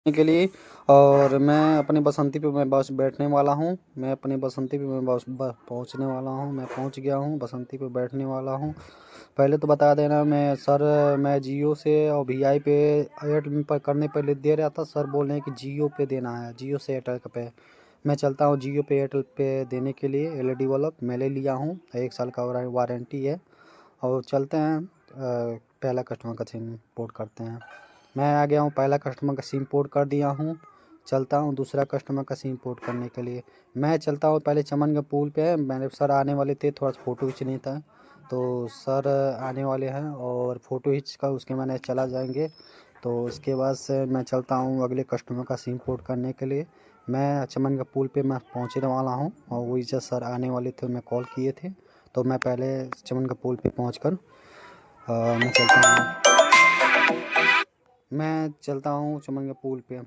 के लिए। और मैं अपनी बसंती पे मैं बस बैठने वाला हूँ। मैं अपनी बसंती पे मैं बस पहुँचने वाला हूँ। मैं पहुँच गया हूँ, बसंती पे बैठने वाला हूँ। पहले तो बता देना, मैं जियो से और वीआई पे एयरटेल पर करने पहले दे रहा था। सर बोल रहे हैं कि जियो पे देना है, जियो से एयरटेल पे। मैं चलता हूँ जियो पे एयरटेल पे देने के लिए। एलईडी बल्ब मैं ले लिया हूँ, 1 साल का वारंटी है। और चलते हैं पहला कस्टमर का सिम पोर्ट करते हैं। मैं आ गया हूँ, पहला कस्टमर का सिम पोर्ट कर दिया हूँ। चलता हूँ दूसरा कस्टमर का सिम पोर्ट करने के लिए। मैं चलता हूँ पहले चमन के पुल पे। मेरे सर आने वाले थे, थोड़ा सा फ़ोटो खींचनी था, तो सर आने वाले हैं और फ़ोटो खींच कर उसके मैंने चला जाएंगे। तो उसके बाद से मैं चलता हूँ अगले कस्टमर का सिम पोर्ट करने के लिए। मैं चमन का पुल पे मैं पहुँचने वाला हूँ और वही से सर आने वाले थे, मैं कॉल किए थे। तो मैं पहले चमन का पुल पे पहुँच कर मैं चलता हूँ चमन के पुल पे।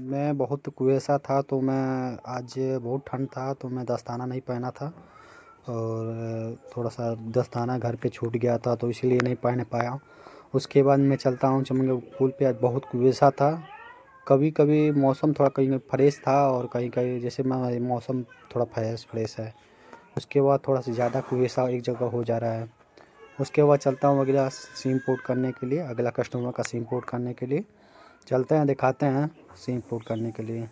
मैं बहुत कुएसा था, तो मैं आज बहुत ठंड था, तो मैं दस्ताना नहीं पहना था। और थोड़ा सा दस्ताना घर पे छूट गया था, तो इसलिए नहीं पहन पाया। उसके बाद मैं चलता हूँ चमन के पुल पे। आज बहुत कुएसा था। कभी कभी मौसम थोड़ा कहीं फ्रेश था और कहीं कहीं जैसे मैं मौसम थोड़ा फ्रेश फ्रेश है। उसके बाद थोड़ा सा ज़्यादा कुएसा एक जगह हो जा रहा है। उसके बाद चलता हूँ अगला सिम पोर्ट करने के लिए, अगला कस्टमर का सिम पोर्ट करने के लिए। चलते हैं, दिखाते हैं सिम पोर्ट करने के लिए।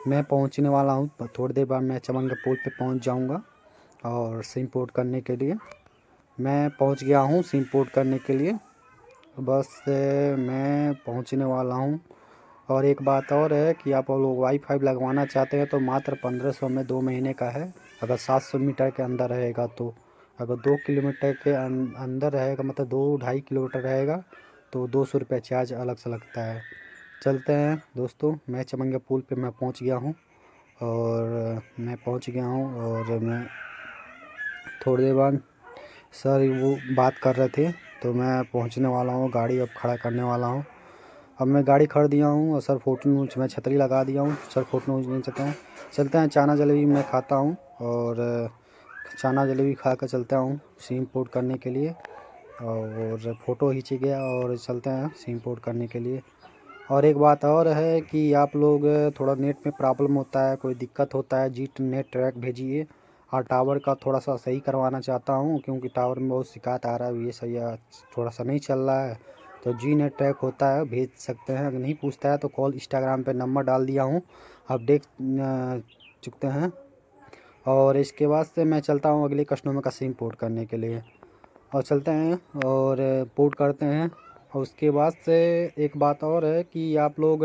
मैं पहुंचने वाला हूं, थोड़ी देर बाद मैं चमन के पुल पे पहुंच जाऊंगा और सिम पोर्ट करने के लिए। मैं पहुंच गया हूं सिम पोर्ट करने के लिए। बस मैं पहुंचने वाला हूं। और एक बात और है कि आप लोग वाईफाई लगवाना चाहते हैं तो मात्र 1500 में 2 महीने का है। अगर 700 मीटर के अंदर रहेगा तो। अगर 2 किलोमीटर के अंदर रहेगा, मतलब 2-2.5 किलोमीटर रहेगा, तो 200 रुपये चार्ज अलग से लगता है। चलते हैं दोस्तों, मैं चमंगा पुल पे मैं पहुंच गया हूं। और मैं पहुंच गया हूं और मैं थोड़ी देर बाद सर वो बात कर रहे थे, तो मैं पहुंचने वाला हूं। गाड़ी अब खड़ा करने वाला हूं। अब मैं गाड़ी खड़ दिया हूँ और सर फ़ोटो नोच मैं छतरी लगा दिया हूँ। सर फ़ोटो नोच नहीं चाहते हैं। चलते हैं, चाना जलेबी मैं खाता हूँ और चाना जलेबी खा कर चलता हूँ सिम पोर्ट करने के लिए। और फ़ोटो खींच गया और चलते हैं सिम पोर्ट करने के लिए। और एक बात और है कि आप लोग थोड़ा नेट में प्रॉब्लम होता है, कोई दिक्कत होता है, जी नेट ट्रैक भेजिए। और टावर का थोड़ा सा सही करवाना चाहता हूँ, क्योंकि टावर में बहुत शिकायत आ रहा है, ये सही थोड़ा सा नहीं चल रहा है। तो जी नेट ट्रैक होता है, भेज सकते हैं। अगर नहीं पूछता है तो कॉल इंस्टाग्राम पे नंबर डाल दिया हूँ, आप देख चुकते हैं। और इसके बाद से मैं चलता हूँ अगले कस्टमर का सिम पोर्ट करने के लिए। और चलते हैं और पोर्ट करते हैं। और उसके बाद से एक बात और है कि आप लोग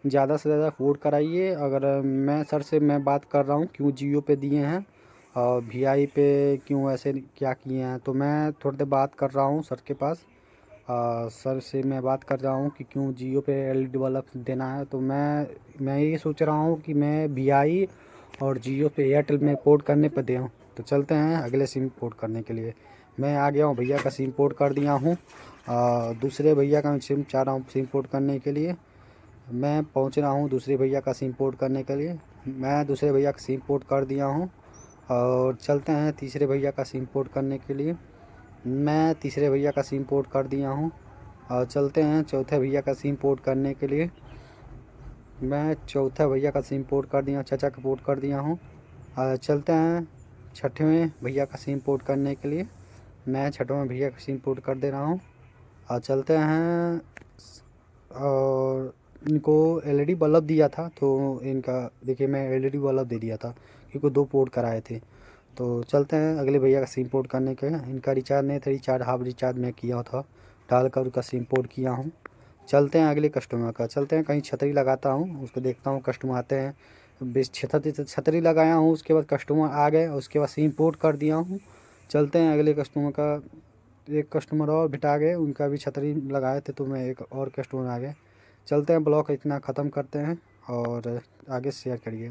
ज़्यादा से ज़्यादा पोर्ट कराइए। अगर मैं सर से मैं बात कर रहा हूँ क्यों जियो पे दिए हैं और वीआई पे क्यों ऐसे क्या किए हैं, तो मैं थोड़ी देर बात कर रहा हूँ सर के पास। सर से मैं बात कर रहा हूँ कि क्यों जियो पे एलईडी बल्ब देना है। तो मैं ये सोच रहा हूँ कि मैं वीआई और जियो पे एयरटेल में पोर्ट करने पर दूँ। तो चलते हैं अगले सिम पोर्ट करने के लिए। मैं आ गया हूँ, भैया का सिम पोर्ट कर दिया हूँ। दूसरे भैया का सिम चाह रहा हूँ सिम पोर्ट करने के लिए। मैं पहुँच रहा हूँ दूसरे भैया का सिम पोर्ट करने के लिए। मैं दूसरे भैया का सिम पोर्ट कर दिया हूँ और चलते हैं तीसरे भैया का सिम पोर्ट करने के लिए। मैं तीसरे भैया का सिम पोर्ट कर दिया हूँ और चलते हैं चौथे भैया का सिम पोर्ट करने के लिए। मैं चौथा भैया का सिम पोर्ट कर दिया, चाचा का पोर्ट कर दिया हूँ। और चलते हैं छठवें भैया का सिम पोर्ट करने के लिए। मैं छठवें भैया का सिम पोर्ट कर दे रहा हूँ और चलते हैं। और इनको एलईडी बल्ब दिया था, तो इनका देखिए मैं एलईडी बल्ब दे दिया था क्योंकि 2 पोर्ट कराए थे। तो चलते हैं अगले भैया का सिम पोर्ट करने के। इनका रिचार्ज नहीं था, रिचार्ज हाफ रिचार्ज मैं किया था, डालकर उसका सिम पोर्ट किया हूँ। चलते हैं अगले कस्टमर का। चलते हैं, कहीं छतरी लगाता हूँ, उसको देखता हूँ कस्टमर आते हैं। बेस छतरी लगाया हूँ, उसके बाद कस्टमर आ गए, उसके बाद सिम पोर्ट कर दिया हूँ। चलते हैं अगले कस्टमर का। एक कस्टमर और बिठा गए, उनका भी छतरी लगाए थे, तो मैं एक और कस्टमर आ गए। चलते हैं, ब्लॉग इतना ख़त्म करते हैं और आगे शेयर करिए।